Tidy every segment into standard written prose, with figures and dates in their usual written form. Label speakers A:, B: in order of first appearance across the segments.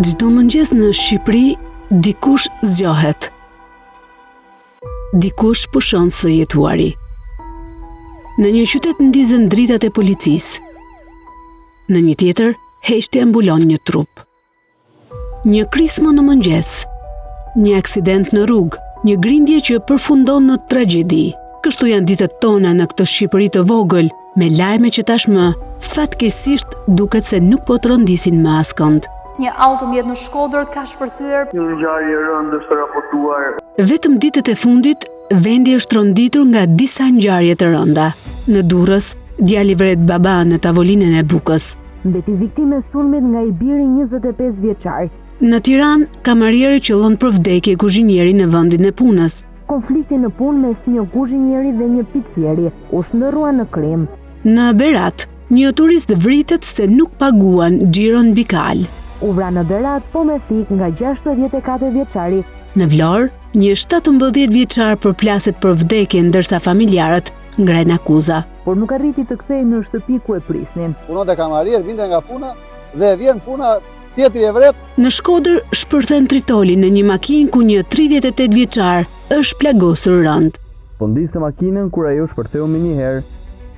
A: Çdo mëngjes në Shqipëri, dikush zgjohet. Dikush pushon së jetuari. Në një qytet ndizen dritat e policisë. Në një tjetër, heshtja mbulon një trup. Një krismë në mëngjes, një aksident në rrugë, një grindje që përfundon në tragjedi. Kështu janë ditët tona në këtë Shqipëri të vogël, me lajme që tashmë fatkeqësisht duket se nuk po të rëndisin më askënd.
B: Një automjet në Shkodër ka shpërthyer
C: një ngjarje e rëndë është raportuar.
A: Vetëm ditët e fundit, vendi është rënditur nga disa ngjarje të rënda. Në Durrës, djali vret baba në tavolinën e bukës.
D: Mbeti viktime sulmit nga i biri 25 vjeçar.
A: Në Tiranë, kamarieri qëllon për vdekje kuzhinieri në vendin e punës.
D: Konflikti në punë mes një kuzhinieri dhe një picieri u shndërrua në krim.
A: Në Berat, një turist vritet se nuk paguan xhiron mbi kal.
D: U vra në Berat po me thik nga 64 vjeçari.
A: Në Vlorë, një 17 vjeçar përplaset për vdekje ndërsa familjarët ngrejnë akuza.
D: Por nuk arriti të kthehej në shtëpi ku e prisnin.
E: Punonte kamarier, vinte nga puna dhe vjen puna tjetri e vret.
A: Në Shkodër shpërthen tritoli në një makinë ku një 38 vjeçar është plagosur rënd.
F: Po ndiste makinën kur ajo shpërtheu më një herë.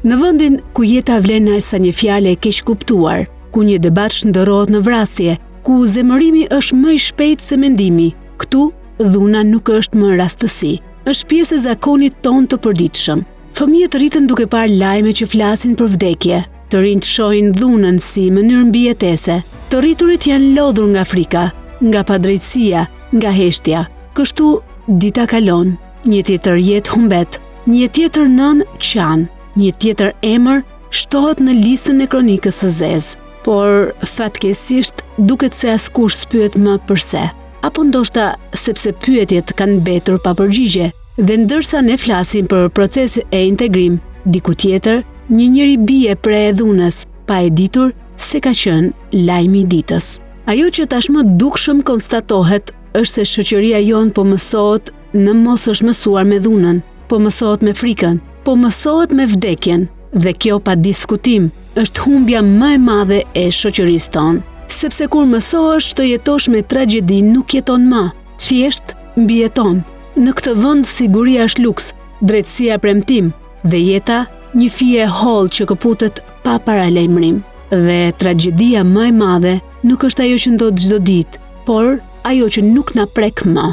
A: Në vendin ku jeta vlen sa një fjalë e keq kuptuar, ku një debat shndërrohet në vrasje, ku zemërimi është më i shpejtë se mendimi, këtu dhuna nuk është më rastësi. Është pjesë e zakonit ton të përditshëm. Fëmijët rriten duke parë lajme që flasin për vdekje. Të rinjt shohin dhunën si mënyrë mbijetese. Të rriturit janë lodhur nga frika, nga padrejtësia, nga heshtja. Kështu dita kalon, një tjetër jetë humbet, një tjetër nën qan, një tjetër emër shtohet në listën e kronikës së zezë. Por fatkeqësisht duket se askush s'pyet më përse. Apo ndoshta sepse pyetjet kanë mbetur pa përgjigje. Dhe ndërsa ne flasim për proces e integrim, diku tjetër, një njeri bie pre e dhunës, pa e ditur se ka qenë lajmi i ditës. Ajo që tashmë dukshëm konstatohet është se shoqëria jonë po mësohet në mos është mësuar me dhunën, po mësohet me frikën, po mësohet me vdekjen, dhe kjo pa diskutim është humbja më e madhe e shoqërisë tonë. Sepse kur mësohesh të jetosh me tragjedi nuk jeton më, thjesht mbijeton. Në këtë vend siguria është luks, drejtësia premtim dhe jeta një fije holl që këputet pa paralajmërim. Dhe tragjedia më e madhe nuk është ajo që ndodh çdo ditë, por ajo që nuk na prek më.